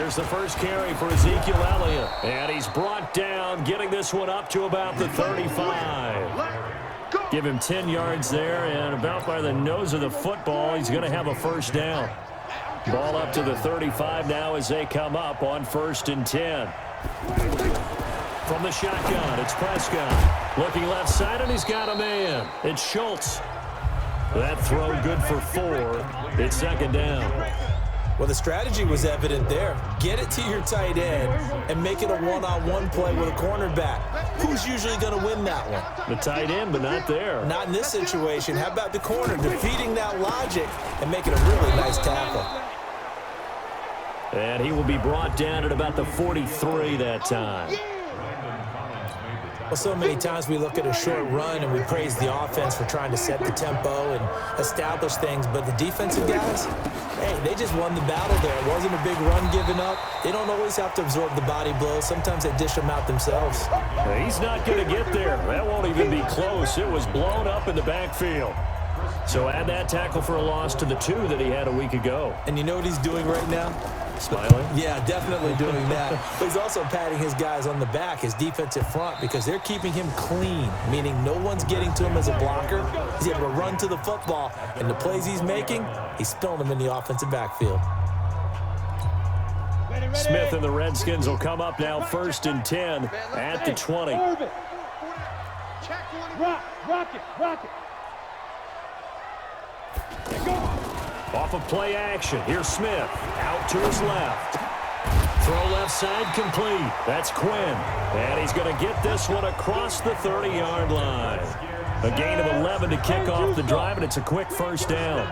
Here's the first carry for Ezekiel Elliott. And he's brought down, getting this one up to about the 35. Give him 10 yards there, and about by the nose of the football, he's going to have a first down. Ball up to the 35 now as they come up on 1st and 10. From the shotgun, it's Prescott. Looking left side, and he's got a man. It's Schultz. That throw good for 4. It's 2nd down. Well, the strategy was evident there. Get it to your tight end and make it a one-on-one play with a cornerback. Who's usually going to win that one? The tight end, but not there. Not in this situation. How about the corner defeating that logic and making a really nice tackle? And he will be brought down at about the 43 that time. Well, so many times we look at a short run and we praise the offense for trying to set the tempo and establish things, but the defensive guys, hey, they just won the battle there. It wasn't a big run given up. They don't always have to absorb the body blows. Sometimes they dish them out themselves. He's not going to get there. That won't even be close. It was blown up in the backfield. So add that tackle for a loss to the 2 that he had a week ago. And you know what he's doing right now? Smiling? Yeah, definitely doing that. But he's also patting his guys on the back, his defensive front, because they're keeping him clean, meaning no one's getting to him as a blocker. He's able to run to the football, and the plays he's making, he's spilling them in the offensive backfield. Smith and the Redskins will come up now 1st and 10 at the 20. Rock it. Off of play action. Here's Smith. Out to his left. Throw left side complete. That's Quinn. And he's going to get this one across the 30-yard line. A gain of 11 to kick off the drive, and it's a quick first down.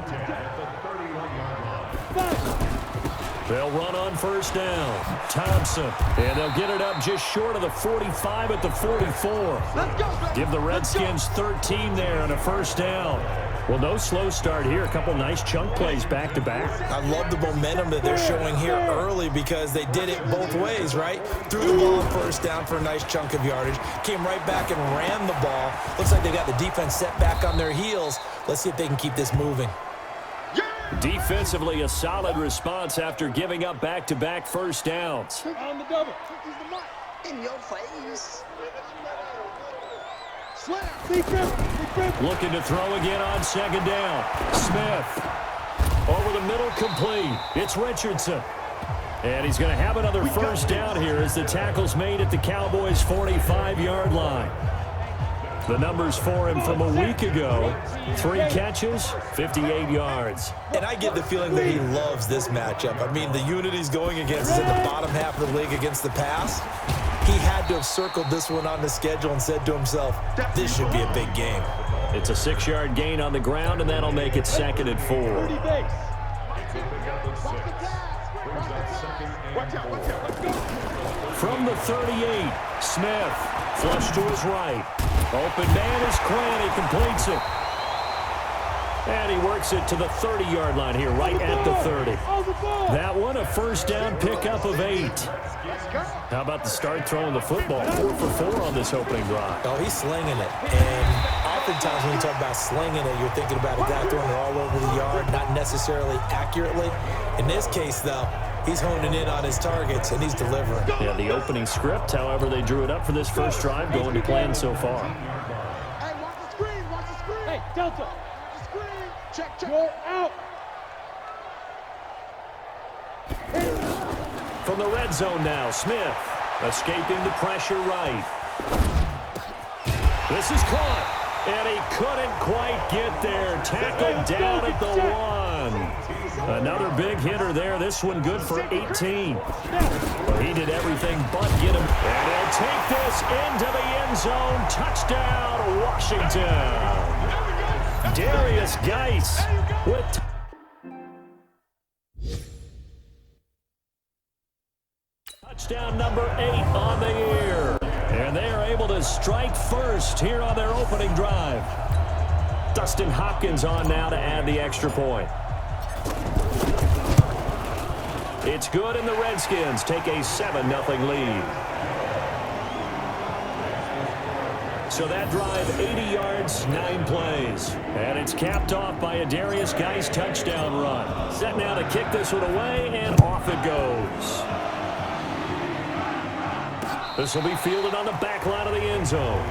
They'll run on 1st down. Thompson. And they'll get it up just short of the 45 at the 44. Give the Redskins 13 there and a first down. Well, no slow start here. A couple nice chunk plays back-to-back. I love the momentum that they're showing here early because they did it both ways, right? Threw the ball on 1st down for a nice chunk of yardage. Came right back and ran the ball. Looks like they got the defense set back on their heels. Let's see if they can keep this moving. Defensively, a solid response after giving up back-to-back first downs. On the double. In your face. Looking to throw again on 2nd down. Smith. Over the middle, complete. It's Richardson. And he's going to have another first down here as the tackle's made at the Cowboys' 45-yard line. The numbers for him from a week ago: 3 catches, 58 yards. And I get the feeling that he loves this matchup. I mean, the unit he's going against is in the bottom half of the league against the pass. He had to have circled this one on the schedule and said to himself, this should be a big game. It's a 6-yard gain on the ground, and that'll make it 2nd and 4. From the 38, Smith. Flush to his right. Open man is Quinn. He completes it. And he works it to the 30-yard line here, right at the 30. That one, a first down pickup of 8. How about the start throwing the football? 4 for 4 on this opening drive. Oh, he's slinging it. And oftentimes when you talk about slinging it, you're thinking about a guy throwing it all over the yard, not necessarily accurately. In this case, though, he's honing in on his targets, and he's delivering. Yeah, the opening script, however, they drew it up for this first drive, going to plan so far. Hey, watch the screen. Hey, Delta. Check. You're out. From the red zone now, Smith escaping the pressure right. This is caught, and he couldn't quite get there. Tackled down at the 1. Another big hitter there. This one good for 18. Well, he did everything but get him. And he'll take this into the end zone. Touchdown, Washington. Darius Geis with touchdown number 8 on the year. And they are able to strike first here on their opening drive. Dustin Hopkins on now to add the extra point. It's good, and the Redskins take a 7-0 lead. So that drive, 80 yards, 9 plays. And it's capped off by a Darius Geis touchdown run. Set now to kick this one away, and off it goes. This will be fielded on the back line of the end zone.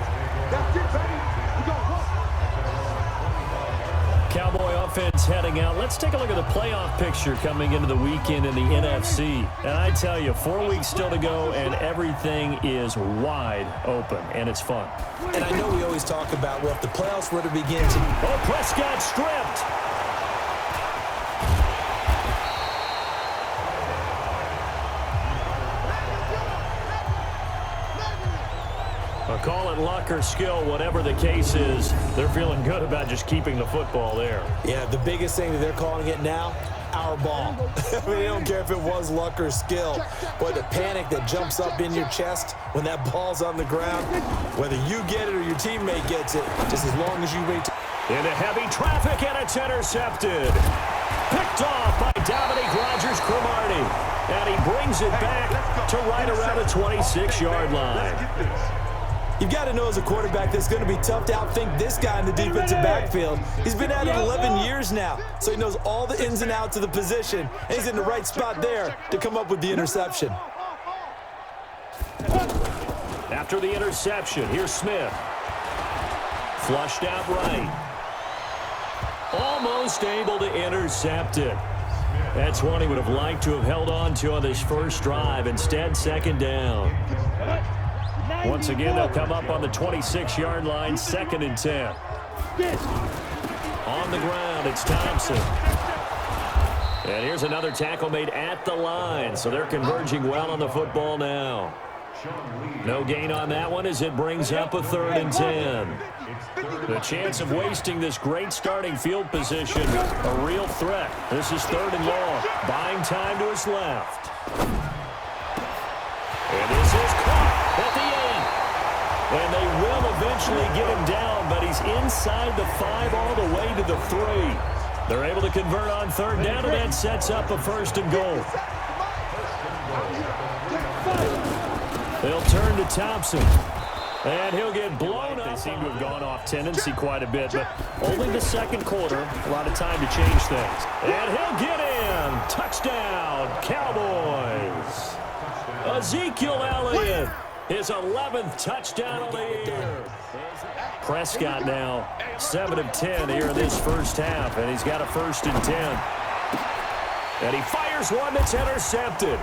That's it, baby. We go. Cowboy offense heading out. Let's take a look at the playoff picture coming into the weekend in the NFC. And I tell you, 4 weeks still to go, and everything is wide open, and it's fun. And I know we always talk about, well, if the playoffs were to begin to... Oh, Prescott stripped. Call it luck or skill, whatever the case is, they're feeling good about just keeping the football there. Yeah, the biggest thing that they're calling it now, our ball. I mean, they don't care if it was luck or skill. Boy, the panic that jumps up in your chest when that ball's on the ground, whether you get it or your teammate gets it, just as long as you wait. Into heavy traffic, and it's intercepted. Picked off by Dominique Rodgers-Cromartie. And he brings it back to right around the 26-yard line. You've got to know as a quarterback that's going to be tough to outthink this guy in the defensive backfield. He's been at it 11 years now, so he knows all the ins and outs of the position, and he's in the right spot there to come up with the interception. After the interception, here's Smith. Flushed out right. Almost able to intercept it. That's one he would have liked to have held on to on this first drive. Instead, second down. Once again, they'll come up on the 26-yard line, 2nd and 10. On the ground, it's Thompson. And here's another tackle made at the line, so they're converging well on the football now. No gain on that one as it brings up a 3rd and 10. The chance of wasting this great starting field position, a real threat. This is 3rd and long, buying time to his left. And this is caught at the 8. And they will eventually get him down, but he's inside the 5 all the way to the 3. They're able to convert on 3rd down, and that sets up a 1st and goal. They'll turn to Thompson. And he'll get blown up. They seem to have gone off tendency quite a bit, but only the 2nd quarter. A lot of time to change things. And he'll get in. Touchdown, Cowboys. Ezekiel Elliott, his 11th touchdown of the year. Prescott now 7 of 10 here in this first half, and he's got a 1st and 10. And he fires one that's intercepted.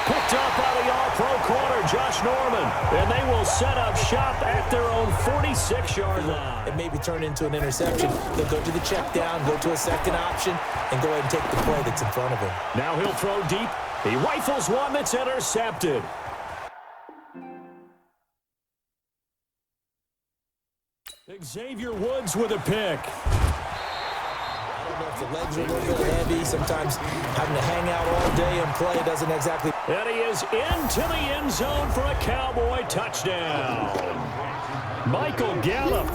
Picked up by the all-pro corner, Josh Norman. And they will set up shop at their own 46-yard line. It maybe turn into an interception. They'll go to the check down, go to a 2nd option, and go ahead and take the play that's in front of him. Now he'll throw deep. He rifles one that's intercepted. Xavier Woods with a pick. I don't know if the legs are a little bit heavy. Sometimes having to hang out all day and play doesn't exactly... And he is into the end zone for a Cowboy touchdown. Michael Gallup,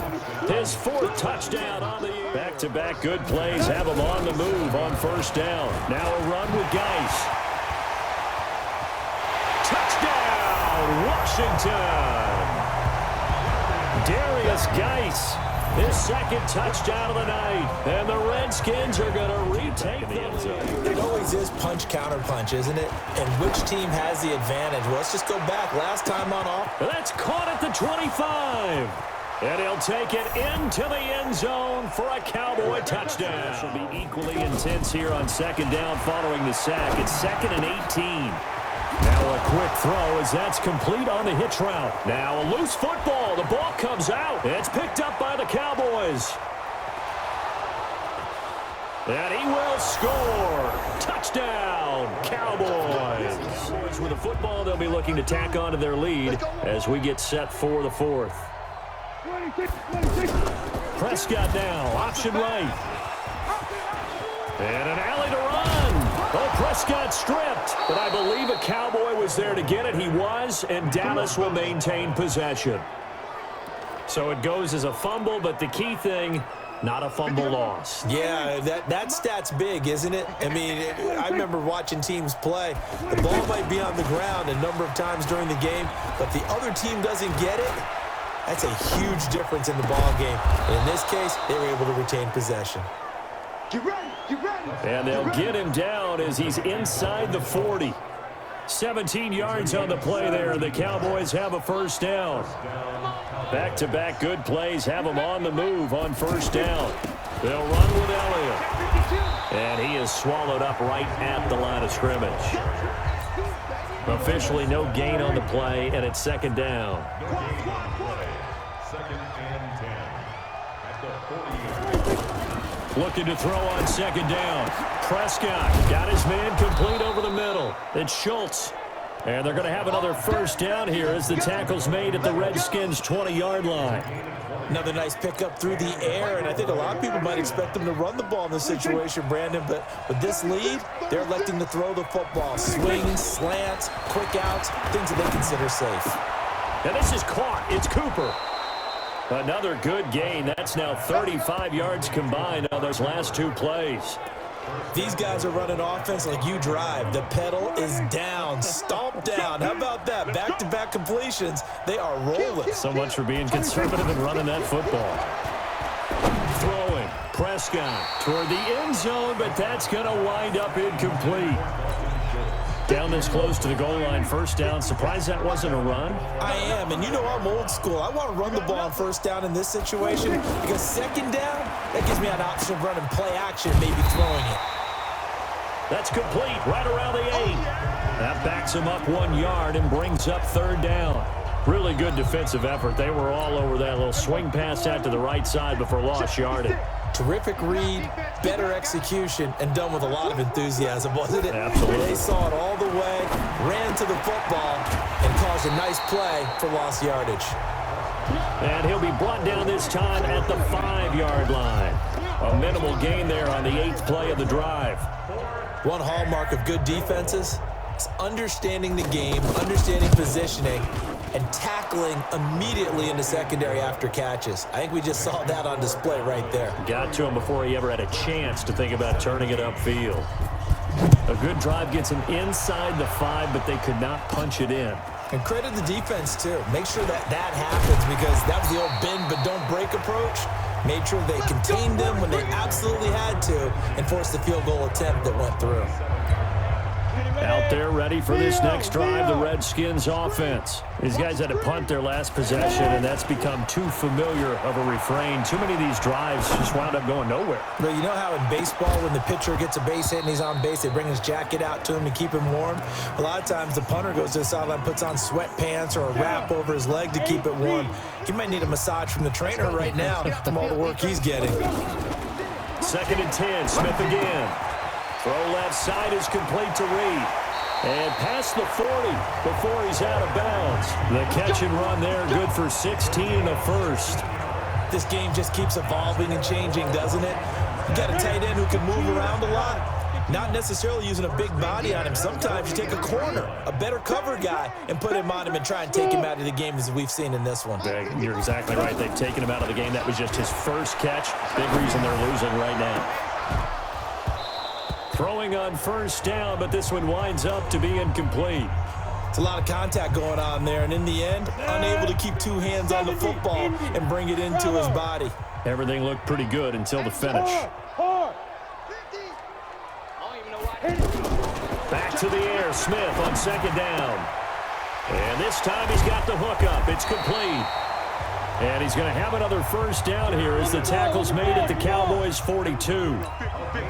his 4th touchdown on the year. Back-to-back good plays have him on the move on 1st down. Now a run with Geis. Touchdown, Washington. Darius Geis, his 2nd touchdown of the night. And the Redskins are going to retake the end zone. It always is punch-counter-punch, isn't it? And which team has the advantage? Well, let's just go back. Last time on off. That's caught at the 25. And he'll take it into the end zone for a Cowboy touchdown. This will be equally intense here on 2nd down following the sack. It's 2nd and 18. Now a quick throw as that's complete on the hitch route. Now a loose football. The ball comes out. It's picked up by the Cowboys. And he will score. Touchdown, Cowboys. With the football, they'll be looking to tack on to their lead as we get set for the 4th. Prescott now, option right. And an alley to run. Oh, Prescott stripped. But I believe a Cowboy was there to get it. He was, and Dallas will maintain possession. So it goes as a fumble, but the key thing, not a fumble loss. Yeah, that stat's big, isn't it? I mean, I remember watching teams play. The ball might be on the ground a number of times during the game, but the other team doesn't get it. That's a huge difference in the ball game. And in this case, they were able to retain possession. Get ready, get ready. And they'll get him down as he's inside the 40. 17 yards on the play there. The Cowboys have a first down. Back-to-back good plays have them on the move on first down. They'll run with Elliott. And he is swallowed up right at the line of scrimmage. Officially no gain on the play, and it's second down. Second and 10. At the 48. Looking to throw on second down. Prescott got his man complete over the middle. It's Schultz. And they're going to have another first down here as the tackle's made at the Redskins' 20-yard line. Another nice pickup through the air, and I think a lot of people might expect them to run the ball in this situation, Brandon, but with this lead, they're electing to throw the football. Swings, slants, quick outs, things that they consider safe. And this is caught. It's Cooper. Another good gain. That's now 35 yards combined on those last two plays. These guys are running offense like you drive. The pedal is down, stomp down. How about that? Back-to-back completions. They are rolling. So much for being conservative and running that football. Throwing. Prescott toward the end zone, but that's going to wind up incomplete. Down this close to the goal line, first down. Surprised that wasn't a run? I am, and you know I'm old school. I want to run the ball on first down in this situation because second down, that gives me an option of running play action, maybe throwing it. That's complete right around the 8. That backs him up 1 yard and brings up third down. Really good defensive effort. They were all over that little swing pass out to the right side before lost yardage. Terrific read, better execution, and done with a lot of enthusiasm, wasn't it? Absolutely. They saw it all the way, ran to the football, and caused a nice play for lost yardage. And he'll be brought down this time at the 5-yard line. A minimal gain there on the 8th play of the drive. One hallmark of good defenses is understanding the game, understanding positioning, and tackling immediately in the secondary after catches. I think we just saw that on display right there. Got to him before he ever had a chance to think about turning it upfield. A good drive gets him inside the 5, but they could not punch it in. And credit the defense, too. Make sure that happens because that was the old bend but don't break approach. Made sure they contained them when they absolutely had to and forced the field goal attempt that went through. Out there ready for this next drive, the Redskins offense. These guys had to punt their last possession, and that's become too familiar of a refrain. Too many of these drives just wound up going nowhere. But you know how in baseball, when the pitcher gets a base hit and he's on base, they bring his jacket out to him to keep him warm? A lot of times the punter goes to the sideline, puts on sweatpants or a wrap over his leg to keep it warm. He might need a massage from the trainer right now from all the work he's getting. 2nd and 10, Smith again. Throw left side is complete to Reed. And past the 40 before he's out of bounds. The catch and run there, good for 16 and a first. This game just keeps evolving and changing, doesn't it? You got a tight end who can move around a lot. Not necessarily using a big body on him. Sometimes you take a corner, a better cover guy, and put him on him and try and take him out of the game as we've seen in this one. You're exactly right. They've taken him out of the game. That was just his first catch. Big reason they're losing right now. Throwing on first down, but this one winds up to be incomplete. It's a lot of contact going on there, and in the end, unable to keep two hands on the football and bring it into his body. Everything looked pretty good until the finish. Back to the air, Smith on second down. And this time he's got the hook up. It's complete. And he's going to have another first down here as the tackle's made at the Cowboys' 42.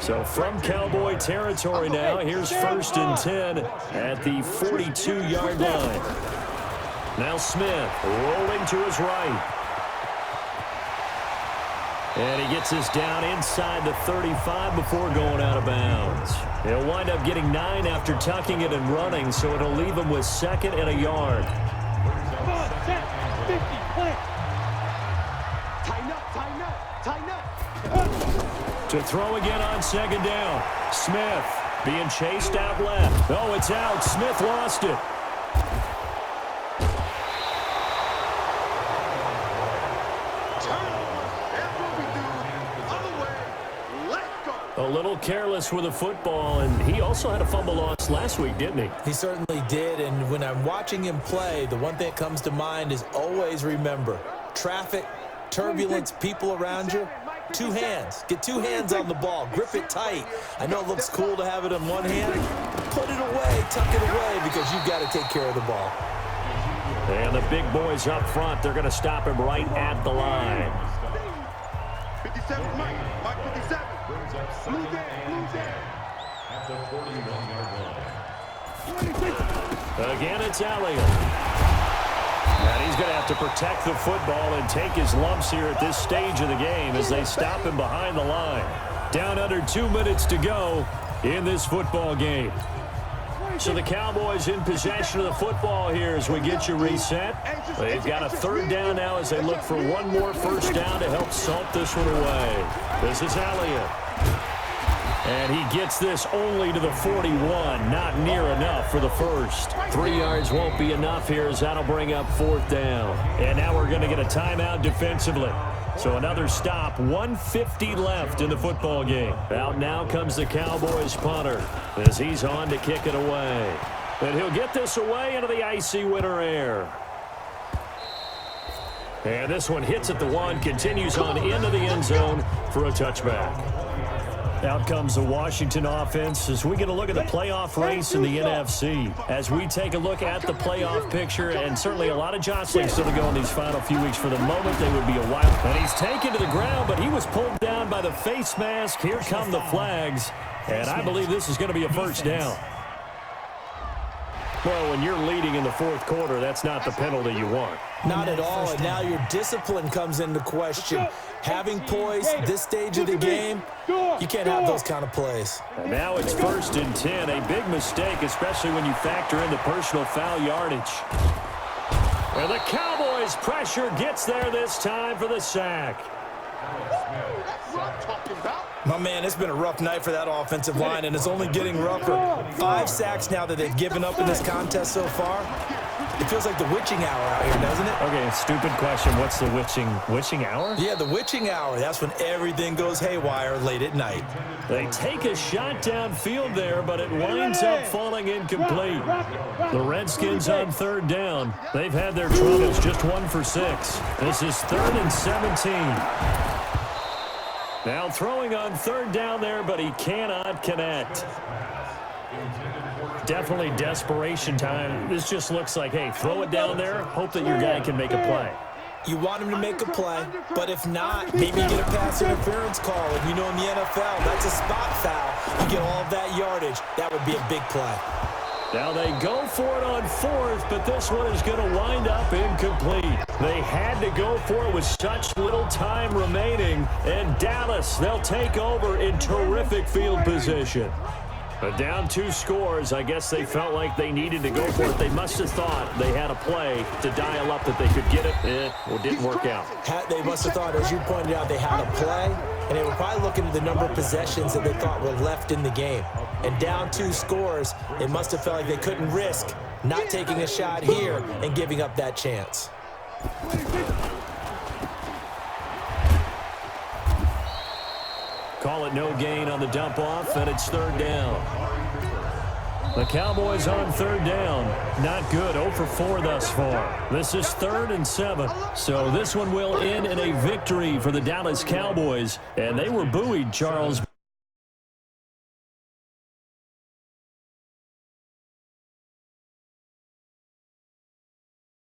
So from Cowboy territory now, here's 1st and 10 at the 42-yard line. Now Smith rolling to his right. And he gets this down inside the 35 before going out of bounds. He'll wind up getting 9 after tucking it and running, so it'll leave him with 2nd and a yard. To throw again on second down. Smith being chased out left. Oh, it's out. Smith lost it. A little careless with the football, and he also had a fumble loss last week, didn't he? He certainly did, and when I'm watching him play, the one thing that comes to mind is always remember, traffic, turbulence, people around you, 2 hands. Get 2 hands on the ball. Grip it tight. I know it looks cool to have it in one hand. put it away, tuck it away, because you've got to take care of the ball. And the big boys up front, they're going to stop him right at the line. 57, Mike 57. Brings up second and 10 at the 41-yard line. Again, it's Elliott. And he's going to have to protect the football and take his lumps here at this stage of the game as they stop him behind the line. Down under 2 minutes to go in this football game. So the Cowboys in possession of the football here as we get you reset. They've got a third down now as they look for one more first down to help salt this one away. This is Elliott. And he gets this only to the 41. Not near enough for the first. 3 yards won't be enough here as that'll bring up fourth down. And now we're going to get a timeout defensively. So another stop, 1:50 left in the football game. Out now comes the Cowboys punter as he's on to kick it away. And he'll get this away into the icy winter air. And this one hits at the 1, continues on into the end zone for a touchback. Out comes the Washington offense as we get a look at the playoff race in the NFC. As we take a look at the playoff picture, and certainly a lot of jostling still to go in these final few weeks. For the moment, they would be a wild. And he's taken to the ground, but he was pulled down by the face mask. Here come the flags, and I believe this is going to be a first down. Well, when you're leading in the fourth quarter, that's not the penalty you want. Not at all, and now your discipline comes into question. Having poise this stage of the game, you can't have those kind of plays. And now it's 1st and 10, a big mistake, especially when you factor in the personal foul yardage. And the Cowboys' pressure gets there this time for the sack. That's what I'm talking about. My man, it's been a rough night for that offensive line, and it's only getting rougher. 5 sacks now that they've given up in this contest so far. It feels like the witching hour out here, doesn't it? Okay, stupid question. What's the witching hour? Yeah, the witching hour. That's when everything goes haywire late at night. They take a shot downfield there, but it winds up falling incomplete. The Redskins on third down. They've had their troubles, just 1 for 6. This is 3rd and 17. Now throwing on third down there, but he cannot connect. Definitely desperation time. This just looks like, hey, throw it down there, hope that your guy can make a play. You want him to make a play, but if not, maybe you get a pass interference call. And you know in the NFL, that's a spot foul. You get all of that yardage. That would be a big play. Now they go for it on 4th, but this one is going to wind up incomplete. They had to go for it with such little time remaining. And Dallas, they'll take over in terrific field position. But down 2 scores, I guess they felt like they needed to go for it. They must have thought they had a play to dial up that they could get it. It didn't work out. They must have thought, as you pointed out, they had a play, and they were probably looking at the number of possessions that they thought were left in the game. And down 2 scores, they must have felt like they couldn't risk not taking a shot here and giving up that chance. Call it no gain on the dump off, and it's 3rd down. The Cowboys on 3rd down. Not good. 0 for 4 thus far. This is 3rd and 7. So this one will end in a victory for the Dallas Cowboys. And they were buoyed, Charles,